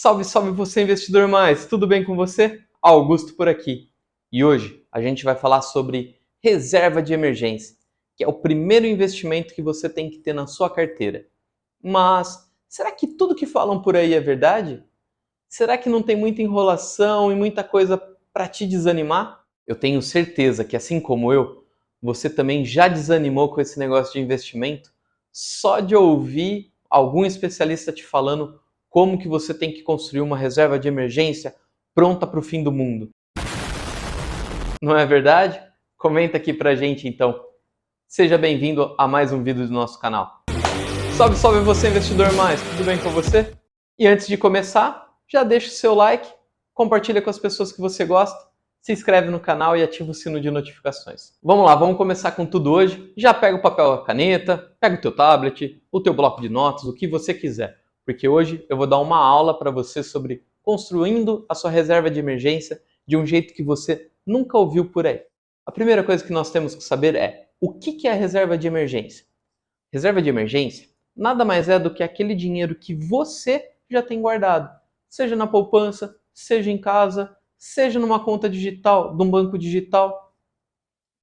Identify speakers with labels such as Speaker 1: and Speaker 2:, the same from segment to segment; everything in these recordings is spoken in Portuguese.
Speaker 1: Salve, salve você, investidor mais! Tudo bem com você? Augusto por aqui. E hoje a gente vai falar sobre reserva de emergência, que é o primeiro investimento que você tem que ter na sua carteira. Mas será que tudo que falam por aí é verdade? Será que não tem muita enrolação e muita coisa para te desanimar? Eu tenho certeza que, assim como eu, você também já desanimou com esse negócio de investimento só de ouvir algum especialista te falando como que você tem que construir uma reserva de emergência pronta para o fim do mundo. Não é verdade? Comenta aqui pra gente então. Seja bem-vindo a mais um vídeo do nosso canal. Salve, salve você, investidor mais! Tudo bem com você? E antes de começar, já deixa o seu like, compartilha com as pessoas que você gosta, se inscreve no canal e ativa o sino de notificações. Vamos lá, vamos começar com tudo hoje. Já pega o papel e a caneta, pega o teu tablet, o teu bloco de notas, o que você quiser, porque hoje eu vou dar uma aula para você sobre construindo a sua reserva de emergência de um jeito que você nunca ouviu por aí. A primeira coisa que nós temos que saber é o que é a reserva de emergência. Reserva de emergência nada mais é do que aquele dinheiro que você já tem guardado, seja na poupança, seja em casa, seja numa conta digital, num banco digital.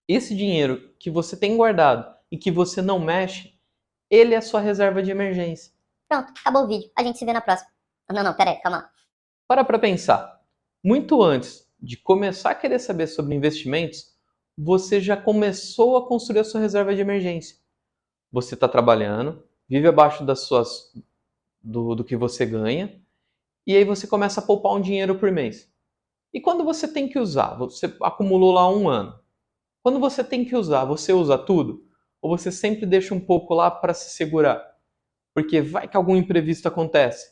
Speaker 1: Esse dinheiro que você tem guardado e que você não mexe, ele é a sua reserva de emergência.
Speaker 2: Pronto, acabou o vídeo. A gente se vê na próxima. Não, pera aí, calma lá.
Speaker 1: Para pensar. Muito antes de começar a querer saber sobre investimentos, você já começou a construir a sua reserva de emergência. Você está trabalhando, vive abaixo do que você ganha, e aí você começa a poupar um dinheiro por mês. E quando você tem que usar? Você acumulou lá um ano. Quando você tem que usar, você usa tudo? Ou você sempre deixa um pouco lá para se segurar? Porque vai que algum imprevisto acontece.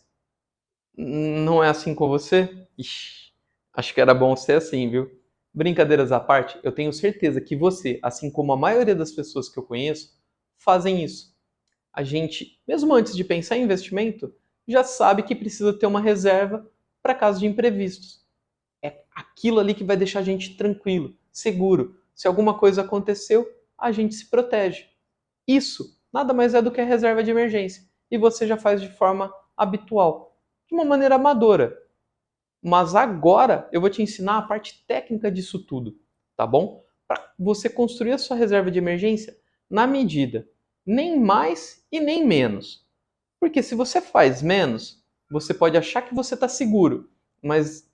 Speaker 1: Não é assim com você? Ixi, acho que era bom ser assim, viu? Brincadeiras à parte, eu tenho certeza que você, assim como a maioria das pessoas que eu conheço, fazem isso. A gente, mesmo antes de pensar em investimento, já sabe que precisa ter uma reserva para caso de imprevistos. É aquilo ali que vai deixar a gente tranquilo, seguro. Se alguma coisa aconteceu, a gente se protege. Isso nada mais é do que a reserva de emergência. E você já faz de forma habitual, de uma maneira amadora. Mas agora eu vou te ensinar a parte técnica disso tudo, tá bom? Para você construir a sua reserva de emergência na medida, nem mais e nem menos. Porque se você faz menos, você pode achar que você está seguro, mas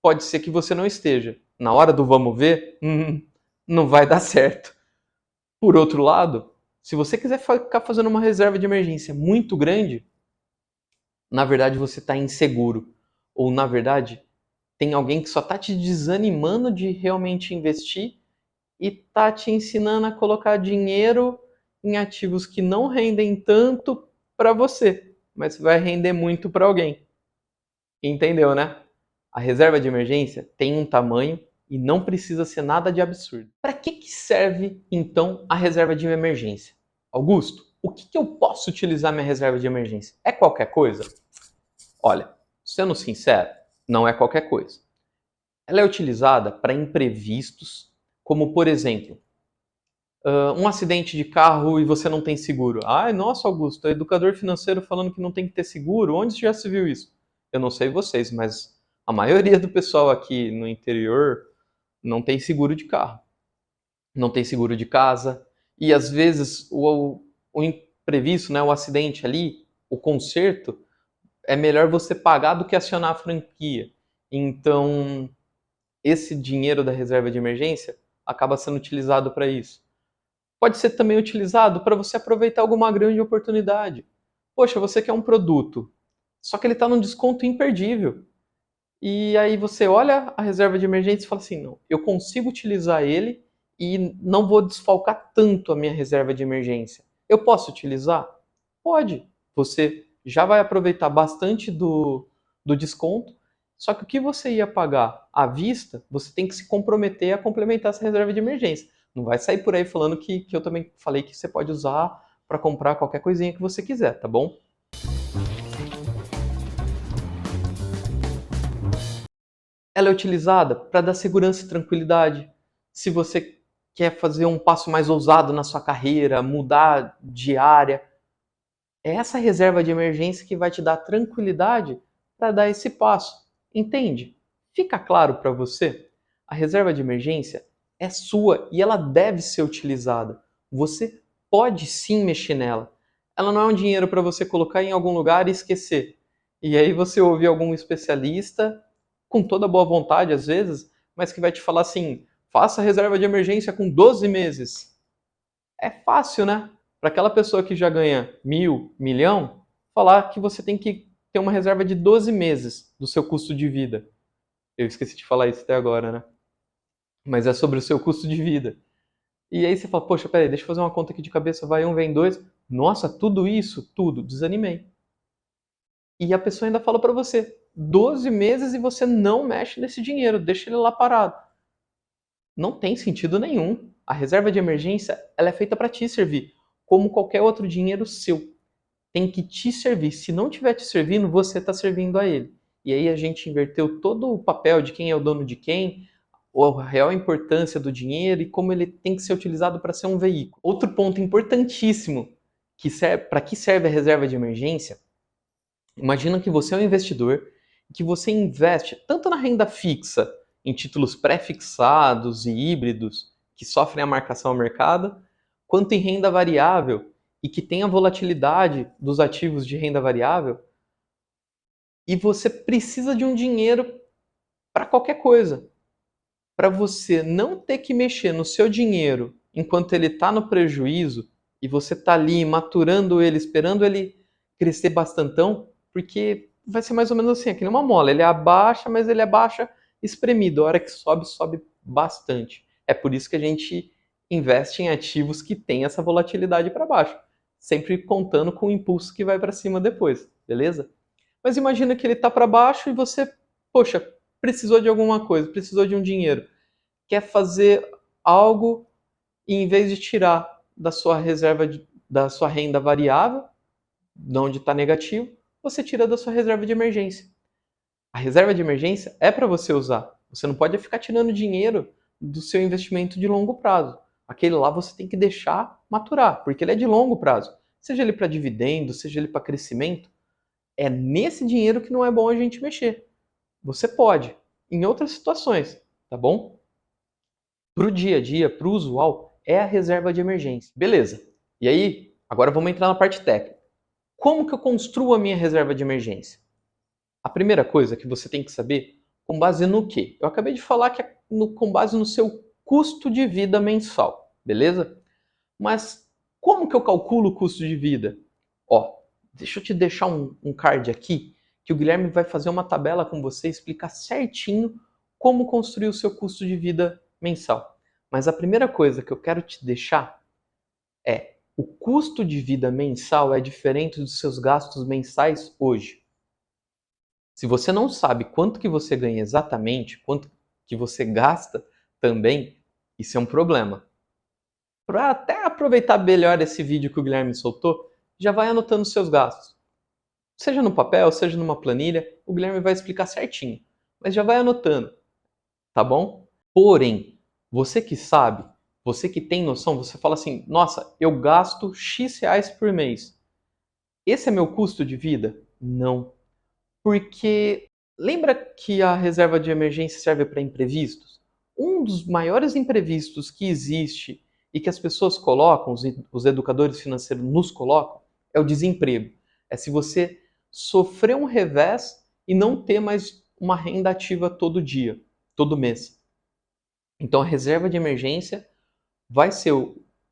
Speaker 1: pode ser que você não esteja. Na hora do vamos ver, não vai dar certo. Por outro lado, se você quiser ficar fazendo uma reserva de emergência muito grande, na verdade você está inseguro. Ou na verdade, tem alguém que só está te desanimando de realmente investir e está te ensinando a colocar dinheiro em ativos que não rendem tanto para você, mas vai render muito para alguém. Entendeu, né? A reserva de emergência tem um tamanho e não precisa ser nada de absurdo. Para que serve, então, a reserva de emergência? Augusto, o que eu posso utilizar minha reserva de emergência? É qualquer coisa? Olha, sendo sincero, não é qualquer coisa. Ela é utilizada para imprevistos, como por exemplo, um acidente de carro e você não tem seguro. Ai, nossa, Augusto, educador financeiro falando que não tem que ter seguro? Onde já se viu isso? Eu não sei vocês, mas a maioria do pessoal aqui no interior não tem seguro de carro, não tem seguro de casa, e às vezes o imprevisto, né, o acidente ali, o conserto, é melhor você pagar do que acionar a franquia. Então, esse dinheiro da reserva de emergência acaba sendo utilizado para isso. Pode ser também utilizado para você aproveitar alguma grande oportunidade. Poxa, você quer um produto, só que ele está num desconto imperdível. E aí você olha a reserva de emergência e fala assim, não, eu consigo utilizar ele e não vou desfalcar tanto a minha reserva de emergência. Eu posso utilizar? Pode. Você já vai aproveitar bastante do desconto, só que o que você ia pagar à vista, você tem que se comprometer a complementar essa reserva de emergência. Não vai sair por aí falando que eu também falei que você pode usar para comprar qualquer coisinha que você quiser, tá bom? Ela é utilizada para dar segurança e tranquilidade. Se você quer fazer um passo mais ousado na sua carreira, mudar de área, é essa reserva de emergência que vai te dar tranquilidade para dar esse passo. Entende? Fica claro para você? A reserva de emergência é sua e ela deve ser utilizada. Você pode sim mexer nela. Ela não é um dinheiro para você colocar em algum lugar e esquecer. E aí você ouvir algum especialista, com toda boa vontade às vezes, mas que vai te falar assim: faça reserva de emergência com 12 meses. É fácil, né? Para aquela pessoa que já ganha 1.000, milhão, falar que você tem que ter uma reserva de 12 meses do seu custo de vida. Eu esqueci de falar isso até agora, né? Mas é sobre o seu custo de vida. E aí você fala, poxa, peraí, deixa eu fazer uma conta aqui de cabeça, vai um, vem dois. Nossa, tudo isso? Tudo. Desanimei. E a pessoa ainda fala para você, 12 meses e você não mexe nesse dinheiro, deixa ele lá parado. Não tem sentido nenhum. A reserva de emergência, ela é feita para te servir, como qualquer outro dinheiro seu. Tem que te servir. Se não estiver te servindo, você está servindo a ele. E aí a gente inverteu todo o papel de quem é o dono de quem, a real importância do dinheiro e como ele tem que ser utilizado para ser um veículo. Outro ponto importantíssimo, que para que serve a reserva de emergência, imagina que você é um investidor, que você investe tanto na renda fixa, em títulos pré-fixados e híbridos, que sofrem a marcação ao mercado, quanto em renda variável, e que tem a volatilidade dos ativos de renda variável, e você precisa de um dinheiro para qualquer coisa. Para você não ter que mexer no seu dinheiro enquanto ele está no prejuízo e você está ali maturando ele, esperando ele crescer bastantão, porque vai ser mais ou menos assim, aqui numa mola, ele abaixa, mas ele abaixa espremido, a hora que sobe, sobe bastante. É por isso que a gente investe em ativos que têm essa volatilidade para baixo, sempre contando com o impulso que vai para cima depois, beleza? Mas imagina que ele está para baixo e você, poxa, precisou de alguma coisa, precisou de um dinheiro, quer fazer algo e em vez de tirar da sua reserva, da sua renda variável, de onde está negativo, você tira da sua reserva de emergência. A reserva de emergência é para você usar. Você não pode ficar tirando dinheiro do seu investimento de longo prazo. Aquele lá você tem que deixar maturar, porque ele é de longo prazo. Seja ele para dividendo, seja ele para crescimento, é nesse dinheiro que não é bom a gente mexer. Você pode, em outras situações, tá bom? Para o dia a dia, para o usual, é a reserva de emergência. Beleza. E aí, agora vamos entrar na parte técnica. Como que eu construo a minha reserva de emergência? A primeira coisa que você tem que saber, com base no quê? Eu acabei de falar que é com base no seu custo de vida mensal, beleza? Mas como que eu calculo o custo de vida? Ó, deixa eu te deixar um card aqui, que o Guilherme vai fazer uma tabela com você e explicar certinho como construir o seu custo de vida mensal. Mas a primeira coisa que eu quero te deixar é: o custo de vida mensal é diferente dos seus gastos mensais hoje. Se você não sabe quanto que você ganha exatamente, quanto que você gasta também, isso é um problema. Para até aproveitar melhor esse vídeo que o Guilherme soltou, já vai anotando seus gastos. Seja no papel, seja numa planilha, o Guilherme vai explicar certinho. Mas já vai anotando, tá bom? Porém, você que sabe, você que tem noção, você fala assim: nossa, eu gasto X reais por mês. Esse é meu custo de vida? Não. Porque lembra que a reserva de emergência serve para imprevistos? Um dos maiores imprevistos que existe e que as pessoas colocam, os educadores financeiros nos colocam, é o desemprego. É se você sofrer um revés e não ter mais uma renda ativa todo dia, todo mês. Então a reserva de emergência vai ser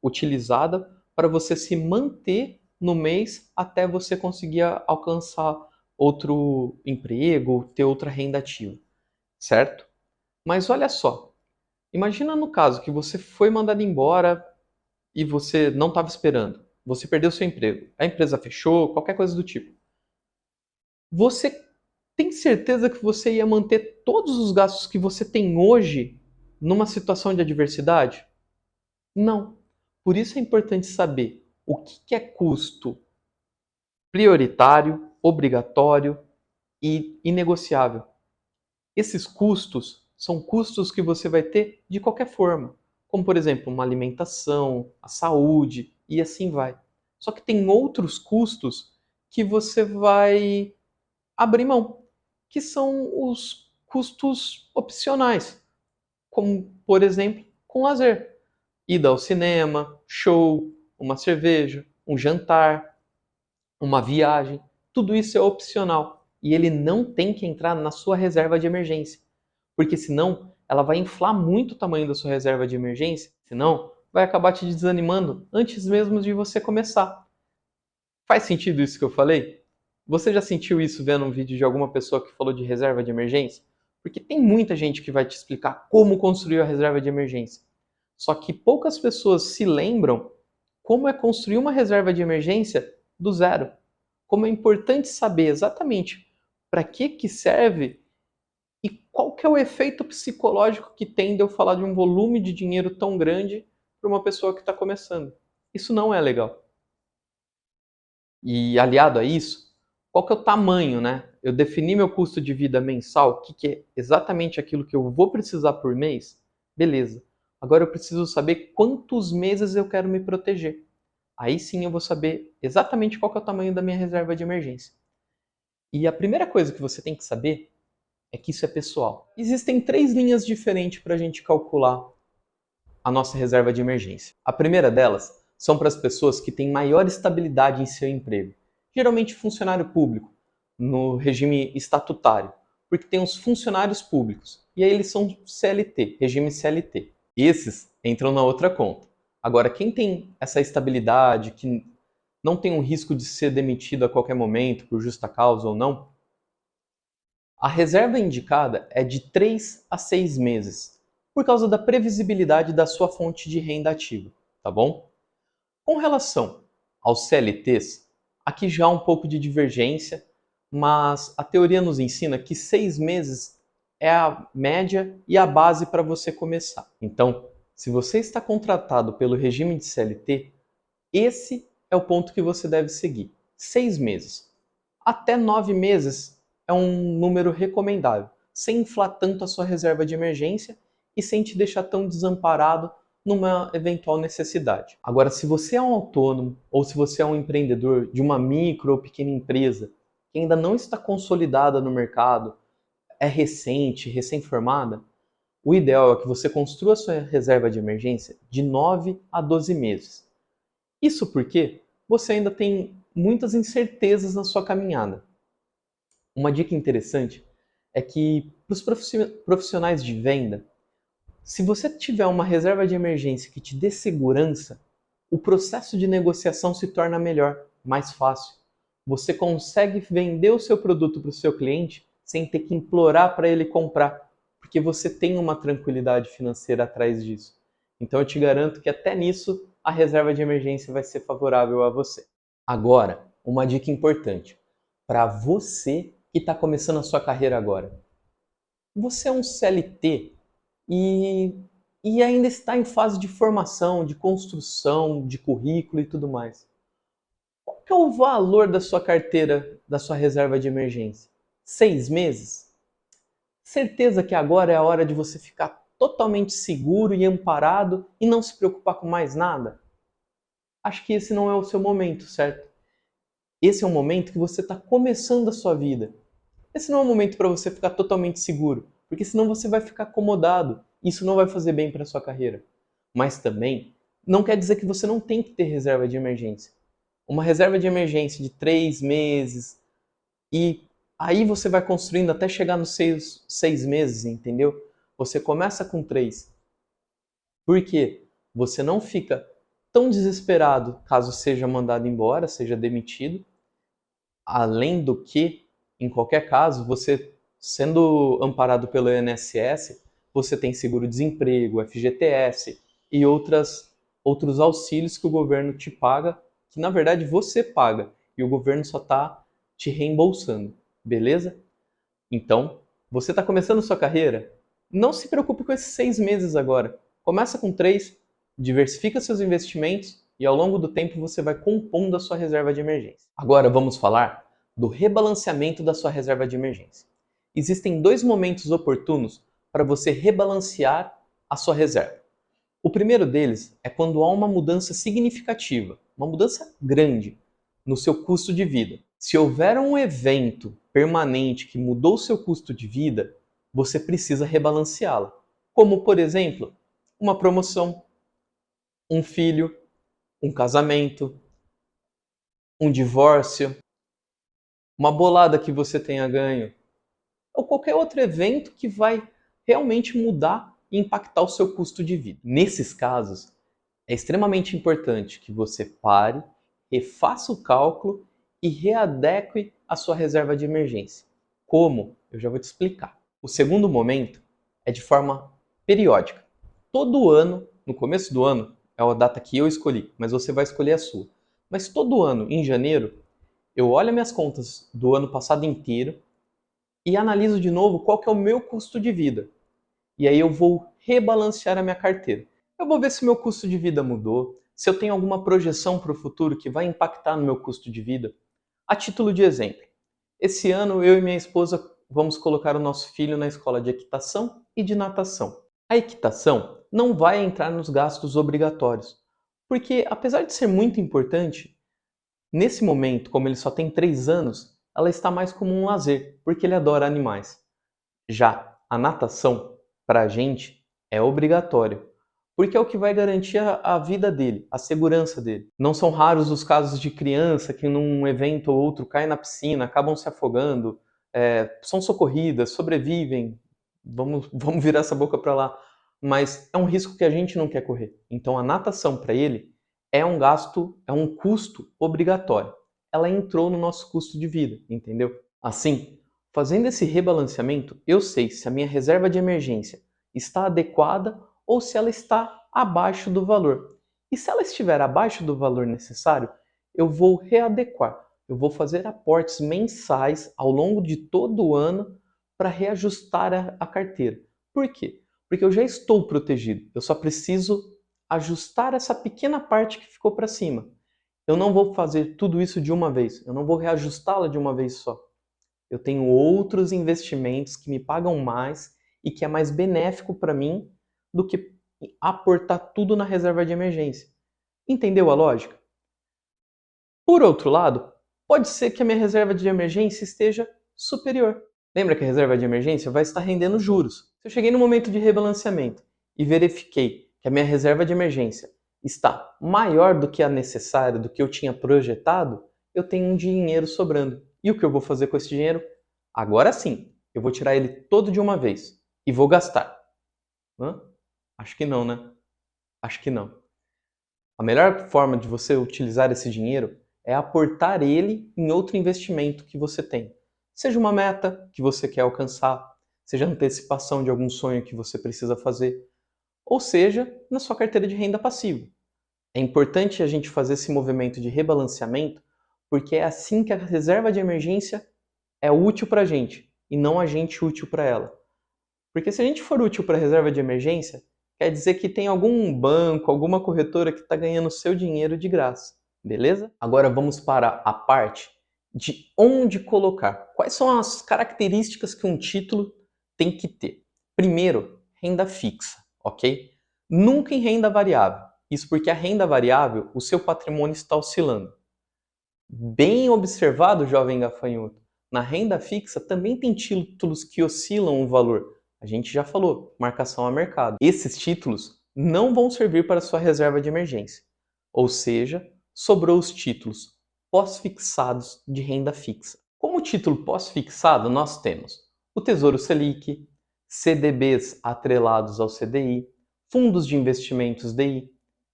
Speaker 1: utilizada para você se manter no mês até você conseguir alcançar outro emprego, ter outra renda ativa, certo? Mas olha só, imagina no caso que você foi mandado embora e você não estava esperando, você perdeu seu emprego, a empresa fechou, qualquer coisa do tipo. Você tem certeza que você ia manter todos os gastos que você tem hoje numa situação de adversidade? Não. Por isso é importante saber o que é custo prioritário, obrigatório e inegociável. Esses custos são custos que você vai ter de qualquer forma, como por exemplo uma alimentação, a saúde e assim vai. Só que tem outros custos que você vai abrir mão. que são os custos opcionais, como, por exemplo, com lazer. Ida ao cinema, show, uma cerveja, um jantar, uma viagem, tudo isso é opcional e ele não tem que entrar na sua reserva de emergência, porque senão ela vai inflar muito o tamanho da sua reserva de emergência, senão vai acabar te desanimando antes mesmo de você começar. Faz sentido isso que eu falei? Você já sentiu isso vendo um vídeo de alguma pessoa que falou de reserva de emergência? Porque tem muita gente que vai te explicar como construir a reserva de emergência. Só que poucas pessoas se lembram como é construir uma reserva de emergência do zero. Como é importante saber exatamente para que serve e qual que é o efeito psicológico que tem de eu falar de um volume de dinheiro tão grande para uma pessoa que está começando. Isso não é legal. E aliado a isso, qual que é o tamanho, né? Eu defini meu custo de vida mensal, o que é exatamente aquilo que eu vou precisar por mês, beleza. Agora eu preciso saber quantos meses eu quero me proteger. Aí sim eu vou saber exatamente qual que é o tamanho da minha reserva de emergência. E a primeira coisa que você tem que saber é que isso é pessoal. Existem 3 linhas diferentes para a gente calcular a nossa reserva de emergência. A primeira delas são para as pessoas que têm maior estabilidade em seu emprego, geralmente funcionário público, no regime estatutário, porque tem os funcionários públicos, e aí eles são CLT, regime CLT. Esses entram na outra conta. Agora, quem tem essa estabilidade, que não tem um risco de ser demitido a qualquer momento, por justa causa ou não, a reserva indicada é de 3 a 6 meses, por causa da previsibilidade da sua fonte de renda ativa, tá bom? Com relação aos CLTs, aqui já há um pouco de divergência, mas a teoria nos ensina que 6 meses é a média e a base para você começar. Então, se você está contratado pelo regime de CLT, esse é o ponto que você deve seguir. 6 meses. Até 9 meses é um número recomendável, sem inflar tanto a sua reserva de emergência e sem te deixar tão desamparado numa eventual necessidade. Agora, se você é um autônomo ou se você é um empreendedor de uma micro ou pequena empresa que ainda não está consolidada no mercado, é recente, recém-formada, o ideal é que você construa a sua reserva de emergência de 9 a 12 meses. Isso porque você ainda tem muitas incertezas na sua caminhada. Uma dica interessante é que para os profissionais de venda, se você tiver uma reserva de emergência que te dê segurança, o processo de negociação se torna melhor, mais fácil. Você consegue vender o seu produto para o seu cliente sem ter que implorar para ele comprar, porque você tem uma tranquilidade financeira atrás disso. Então eu te garanto que até nisso a reserva de emergência vai ser favorável a você. Agora, uma dica importante para você que está começando a sua carreira agora. Você é um CLT e, e ainda está em fase de formação, de construção, de currículo e tudo mais. Qual que é o valor da sua carteira, da sua reserva de emergência? 6 meses? Certeza que agora é a hora de você ficar totalmente seguro e amparado e não se preocupar com mais nada? Acho que esse não é o seu momento, certo? Esse é um momento que você está começando a sua vida. Esse não é um momento para você ficar totalmente seguro, porque senão você vai ficar acomodado. Isso não vai fazer bem para a sua carreira. Mas também não quer dizer que você não tem que ter reserva de emergência. Uma reserva de emergência de 3 meses e aí você vai construindo até chegar nos 6 meses, entendeu? Você começa com 3. Por quê? Você não fica tão desesperado caso seja mandado embora, seja demitido. Além do que, em qualquer caso, você sendo amparado pelo INSS, você tem seguro-desemprego, FGTS e outros auxílios que o governo te paga, que na verdade você paga e o governo só está te reembolsando, beleza? Então, você está começando sua carreira? Não se preocupe com esses 6 meses agora. Começa com 3, diversifica seus investimentos e ao longo do tempo você vai compondo a sua reserva de emergência. Agora vamos falar do rebalanceamento da sua reserva de emergência. Existem 2 momentos oportunos para você rebalancear a sua reserva. O primeiro deles é quando há uma mudança significativa, uma mudança grande no seu custo de vida. Se houver um evento permanente que mudou o seu custo de vida, você precisa rebalanceá-la. Como, por exemplo, uma promoção, um filho, um casamento, um divórcio, uma bolada que você tenha ganho, ou qualquer outro evento que vai realmente mudar e impactar o seu custo de vida. Nesses casos, é extremamente importante que você pare, refaça o cálculo e readeque a sua reserva de emergência. Como? Eu já vou te explicar. O segundo momento é de forma periódica. Todo ano, no começo do ano, é a data que eu escolhi, mas você vai escolher a sua. Mas todo ano, em janeiro, eu olho minhas contas do ano passado inteiro e analiso de novo qual que é o meu custo de vida. E aí eu vou rebalancear a minha carteira. Eu vou ver se o meu custo de vida mudou, se eu tenho alguma projeção para o futuro que vai impactar no meu custo de vida. A título de exemplo, esse ano eu e minha esposa vamos colocar o nosso filho na escola de equitação e de natação. A equitação não vai entrar nos gastos obrigatórios, porque apesar de ser muito importante, nesse momento, como ele só tem 3 anos, ela está mais como um lazer, porque ele adora animais. Já a natação, para a gente, é obrigatório, porque é o que vai garantir a vida dele, a segurança dele. Não são raros os casos de criança que num evento ou outro caem na piscina, acabam se afogando, são socorridas, sobrevivem, vamos virar essa boca para lá, mas é um risco que a gente não quer correr. Então a natação para ele é um gasto, é um custo obrigatório. Ela entrou no nosso custo de vida, entendeu? Assim, fazendo esse rebalanceamento, eu sei se a minha reserva de emergência está adequada ou se ela está abaixo do valor. E se ela estiver abaixo do valor necessário, eu vou readequar. Eu vou fazer aportes mensais ao longo de todo o ano para reajustar a carteira. Por quê? Porque eu já estou protegido. Eu só preciso ajustar essa pequena parte que ficou para cima. Eu não vou fazer tudo isso de uma vez. Eu não vou reajustá-la de uma vez só. Eu tenho outros investimentos que me pagam mais e que é mais benéfico para mim do que aportar tudo na reserva de emergência. Entendeu a lógica? Por outro lado, pode ser que a minha reserva de emergência esteja superior. Lembra que a reserva de emergência vai estar rendendo juros. Se eu cheguei no momento de rebalanceamento e verifiquei que a minha reserva de emergência está maior do que a necessária, do que eu tinha projetado, eu tenho um dinheiro sobrando. E o que eu vou fazer com esse dinheiro? Agora sim, eu vou tirar ele todo de uma vez e vou gastar. Hã? Acho que não, né? Acho que não. A melhor forma de você utilizar esse dinheiro é aportar ele em outro investimento que você tem. Seja uma meta que você quer alcançar, seja antecipação de algum sonho que você precisa fazer, ou seja, na sua carteira de renda passiva. É importante a gente fazer esse movimento de rebalanceamento, porque é assim que a reserva de emergência é útil para a gente e não a gente útil para ela. Porque se a gente for útil para a reserva de emergência, quer dizer que tem algum banco, alguma corretora que está ganhando seu dinheiro de graça, beleza? Agora vamos para a parte de onde colocar. Quais são as características que um título tem que ter? Primeiro, renda fixa, ok? Nunca em renda variável. Isso porque a renda variável, o seu patrimônio está oscilando. Bem observado, jovem gafanhoto. Na renda fixa também tem títulos que oscilam o valor. A gente já falou, marcação a mercado. Esses títulos não vão servir para sua reserva de emergência. Ou seja, sobrou os títulos pós-fixados de renda fixa. Como título pós-fixado, nós temos o Tesouro Selic, CDBs atrelados ao CDI, fundos de investimentos DI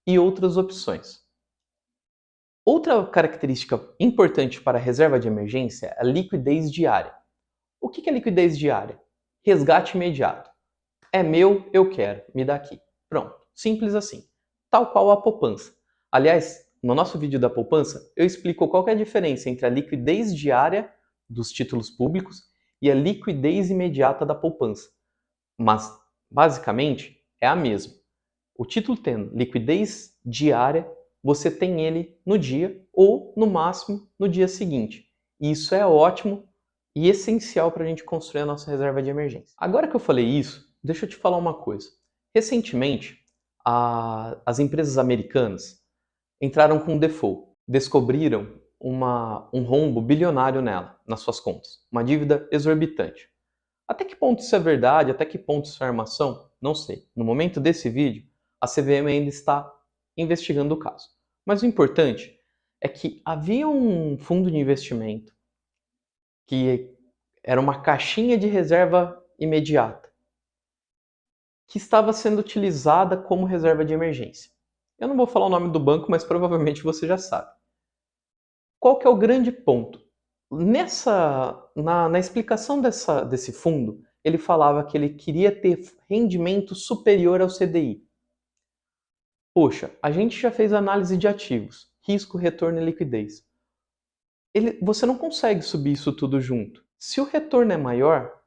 Speaker 1: e outras opções. Outra característica importante para a reserva de emergência é a liquidez diária. O que é liquidez diária? Resgate imediato. É meu, eu quero, me dá aqui. Pronto, simples assim. Tal qual a poupança. Aliás, no nosso vídeo da poupança, eu explico qual é a diferença entre a liquidez diária dos títulos públicos e a liquidez imediata da poupança. Mas, basicamente, é a mesma. O título tendo liquidez diária, você tem ele no dia ou, no máximo, no dia seguinte. E isso é ótimo e essencial para a gente construir a nossa reserva de emergência. Agora que eu falei isso, deixa eu te falar uma coisa. Recentemente, as empresas americanas entraram com default. Descobriram um rombo bilionário nela, nas suas contas. Uma dívida exorbitante. Até que ponto isso é verdade? Até que ponto isso é armação? Não sei. No momento desse vídeo, a CVM ainda está investigando o caso. Mas o importante é que havia um fundo de investimento que era uma caixinha de reserva imediata, que estava sendo utilizada como reserva de emergência. Eu não vou falar o nome do banco, mas provavelmente você já sabe. Qual que é o grande ponto? Na explicação desse fundo, ele falava que ele queria ter rendimento superior ao CDI. Poxa, a gente já fez análise de ativos, risco, retorno e liquidez. Você não consegue subir isso tudo junto. Se o retorno é maior,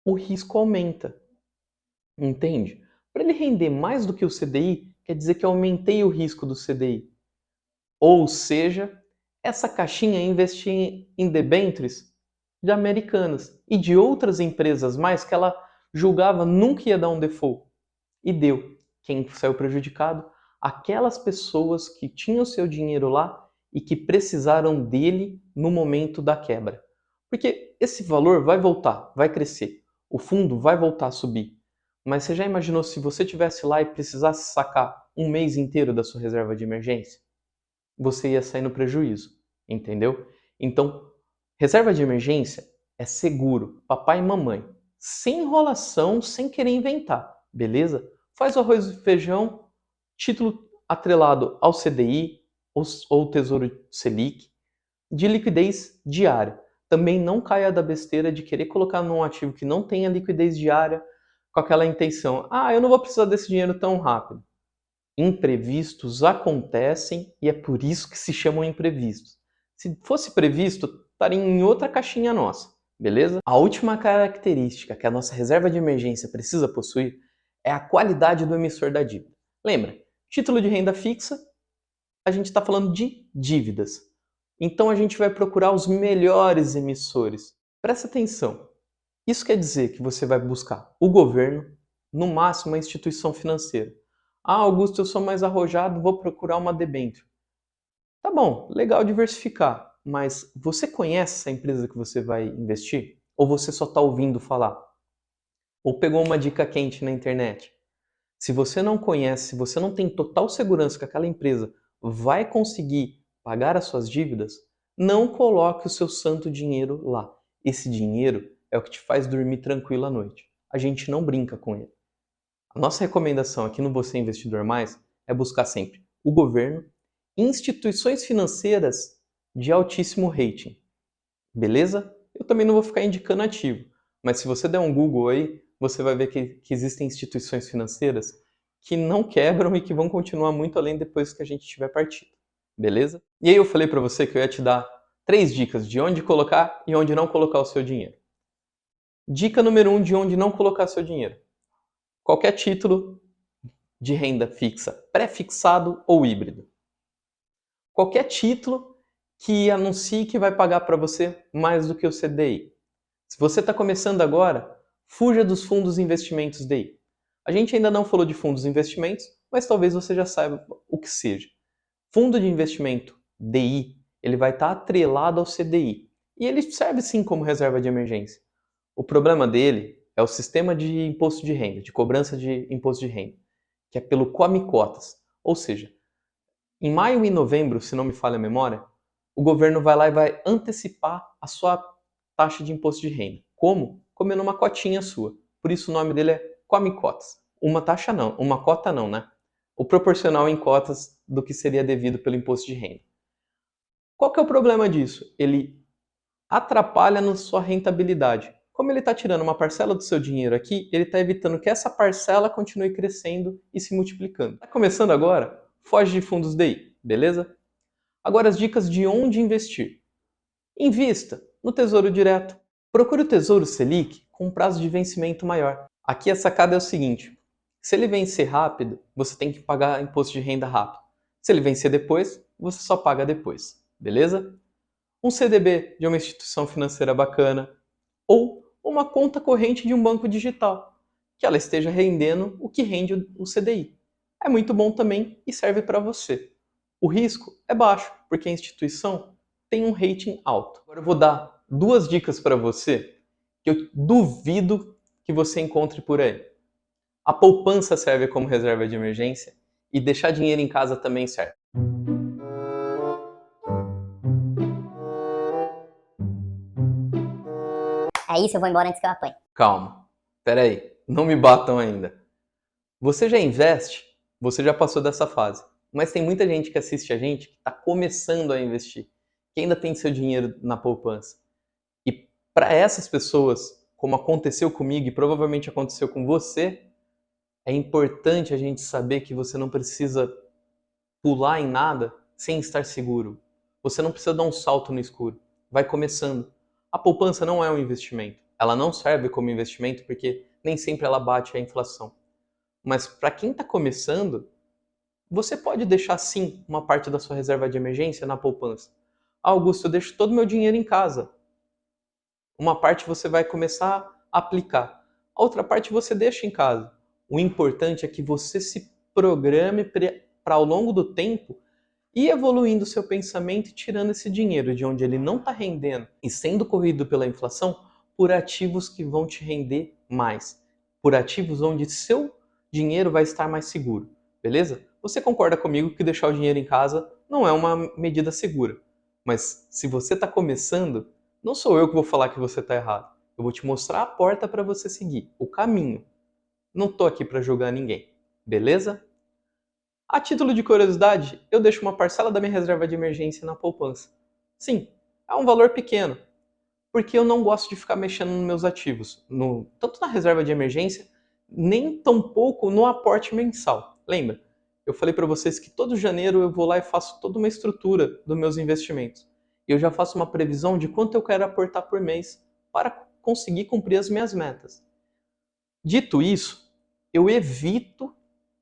Speaker 1: o risco aumenta. Entende? Para ele render mais do que o CDI, quer dizer que eu aumentei o risco do CDI. Ou seja, essa caixinha investia em debêntures de Americanas e de outras empresas mais que ela julgava nunca ia dar um default. E deu. Quem saiu prejudicado? Aquelas pessoas que tinham seu dinheiro lá e que precisaram dele no momento da quebra. Porque esse valor vai voltar, vai crescer. O fundo vai voltar a subir. Mas você já imaginou se você estivesse lá e precisasse sacar um mês inteiro da sua reserva de emergência? Você ia sair no prejuízo, entendeu? Então, reserva de emergência é seguro, papai e mamãe, sem enrolação, sem querer inventar, beleza? Faz o arroz e feijão, título atrelado ao CDI ou Tesouro Selic, de liquidez diária. Também não caia da besteira de querer colocar num ativo que não tenha liquidez diária com aquela intenção, eu não vou precisar desse dinheiro tão rápido. Imprevistos acontecem e é por isso que se chamam imprevistos. Se fosse previsto, estaria em outra caixinha nossa, beleza? A última característica que a nossa reserva de emergência precisa possuir é a qualidade do emissor da dívida. Lembra, título de renda fixa, a gente está falando de dívidas. Então a gente vai procurar os melhores emissores. Presta atenção. Isso quer dizer que você vai buscar o governo, no máximo a instituição financeira. Augusto, eu sou mais arrojado, vou procurar uma debênture. Tá bom, legal diversificar, mas você conhece essa empresa que você vai investir? Ou você só está ouvindo falar? Ou pegou uma dica quente na internet? Se você não conhece, se você não tem total segurança que aquela empresa vai conseguir pagar as suas dívidas, não coloque o seu santo dinheiro lá. Esse dinheiro é o que te faz dormir tranquilo à noite. A gente não brinca com ele. A nossa recomendação aqui no Você Investidor Mais é buscar sempre o governo e instituições financeiras de altíssimo rating. Beleza? Eu também não vou ficar indicando ativo, mas se você der um Google aí, você vai ver que existem instituições financeiras que não quebram e que vão continuar muito além depois que a gente tiver partido. Beleza? E aí eu falei para você que eu ia te dar 3 dicas de onde colocar e onde não colocar o seu dinheiro. Dica número 1 de onde não colocar seu dinheiro. Qualquer título de renda fixa, pré-fixado ou híbrido. Qualquer título que anuncie que vai pagar para você mais do que o CDI. Se você está começando agora, fuja dos fundos de investimentos DI. A gente ainda não falou de fundos de investimentos, mas talvez você já saiba o que seja. Fundo de investimento DI, ele vai estar atrelado ao CDI. E ele serve sim como reserva de emergência. O problema dele é o sistema de imposto de renda, de cobrança de imposto de renda, que é pelo Come Cotas. Ou seja, em maio e novembro, se não me falha a memória, o governo vai lá e vai antecipar a sua taxa de imposto de renda. Como? Comendo uma cotinha sua. Por isso o nome dele é Come Cotas. Uma taxa não, uma cota não, né? O proporcional em cotas do que seria devido pelo imposto de renda. Qual que é o problema disso? Ele atrapalha na sua rentabilidade. Como ele está tirando uma parcela do seu dinheiro aqui, ele está evitando que essa parcela continue crescendo e se multiplicando. Está começando agora? Foge de fundos DI, beleza? Agora as dicas de onde investir. Invista no Tesouro Direto. Procure o Tesouro Selic com prazo de vencimento maior. Aqui a sacada é o seguinte, se ele vencer rápido, você tem que pagar imposto de renda rápido. Se ele vencer depois, você só paga depois, beleza? Um CDB de uma instituição financeira bacana ou uma conta corrente de um banco digital, que ela esteja rendendo o que rende o CDI. É muito bom também e serve para você. O risco é baixo, porque a instituição tem um rating alto. Agora eu vou dar 2 dicas para você que eu duvido que você encontre por aí. A poupança serve como reserva de emergência e deixar dinheiro em casa também serve.
Speaker 2: É isso, eu vou embora antes que eu apanhe.
Speaker 1: Calma, peraí, não me batam ainda. Você já investe? Você já passou dessa fase. Mas tem muita gente que assiste a gente que está começando a investir, que ainda tem seu dinheiro na poupança. E para essas pessoas, como aconteceu comigo e provavelmente aconteceu com você, é importante a gente saber que você não precisa pular em nada sem estar seguro. Você não precisa dar um salto no escuro. Vai começando. A poupança não é um investimento. Ela não serve como investimento porque nem sempre ela bate a inflação. Mas para quem está começando, você pode deixar sim uma parte da sua reserva de emergência na poupança. Ah, Augusto, eu deixo todo o meu dinheiro em casa. Uma parte você vai começar a aplicar. A outra parte você deixa em casa. O importante é que você se programe para ao longo do tempo ir evoluindo o seu pensamento e tirando esse dinheiro de onde ele não está rendendo e sendo corrido pela inflação por ativos que vão te render mais. Por ativos onde seu dinheiro vai estar mais seguro. Beleza? Você concorda comigo que deixar o dinheiro em casa não é uma medida segura. Mas se você está começando, não sou eu que vou falar que você está errado. Eu vou te mostrar a porta para você seguir, o caminho. Não estou aqui para julgar ninguém. Beleza? A título de curiosidade, eu deixo uma parcela da minha reserva de emergência na poupança. Sim, é um valor pequeno, porque eu não gosto de ficar mexendo nos meus ativos, tanto na reserva de emergência, nem tampouco no aporte mensal. Lembra? Eu falei para vocês que todo janeiro eu vou lá e faço toda uma estrutura dos meus investimentos. E eu já faço uma previsão de quanto eu quero aportar por mês para conseguir cumprir as minhas metas. Dito isso, eu evito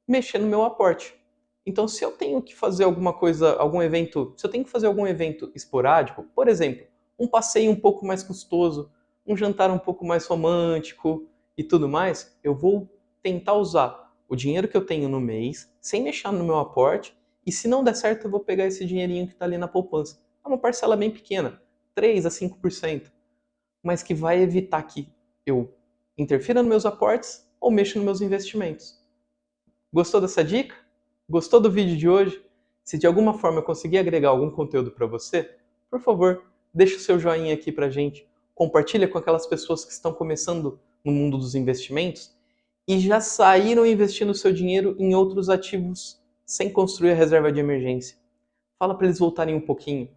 Speaker 1: mexer no meu aporte. Então, se eu tenho que fazer alguma coisa, algum evento, se eu tenho que fazer algum evento esporádico, por exemplo, um passeio um pouco mais custoso, um jantar um pouco mais romântico e tudo mais, eu vou tentar usar o dinheiro que eu tenho no mês, sem mexer no meu aporte, e se não der certo, eu vou pegar esse dinheirinho que está ali na poupança. É uma parcela bem pequena, 3 a 5%, mas que vai evitar que eu interfira nos meus aportes ou mexa nos meus investimentos. Gostou dessa dica? Gostou do vídeo de hoje? Se de alguma forma eu conseguir agregar algum conteúdo para você, por favor, deixa o seu joinha aqui para a gente, compartilha com aquelas pessoas que estão começando no mundo dos investimentos e já saíram investindo o seu dinheiro em outros ativos sem construir a reserva de emergência. Fala para eles voltarem um pouquinho,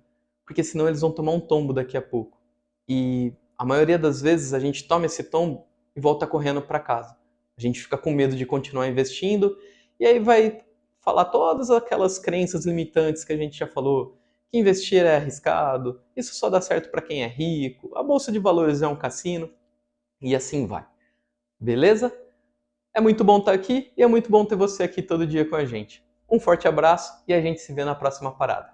Speaker 1: porque senão eles vão tomar um tombo daqui a pouco. E a maioria das vezes a gente toma esse tombo e volta correndo para casa. A gente fica com medo de continuar investindo e aí vai falar todas aquelas crenças limitantes que a gente já falou, que investir é arriscado, isso só dá certo para quem é rico, a bolsa de valores é um cassino e assim vai. Beleza? É muito bom estar aqui e é muito bom ter você aqui todo dia com a gente. Um forte abraço e a gente se vê na próxima parada.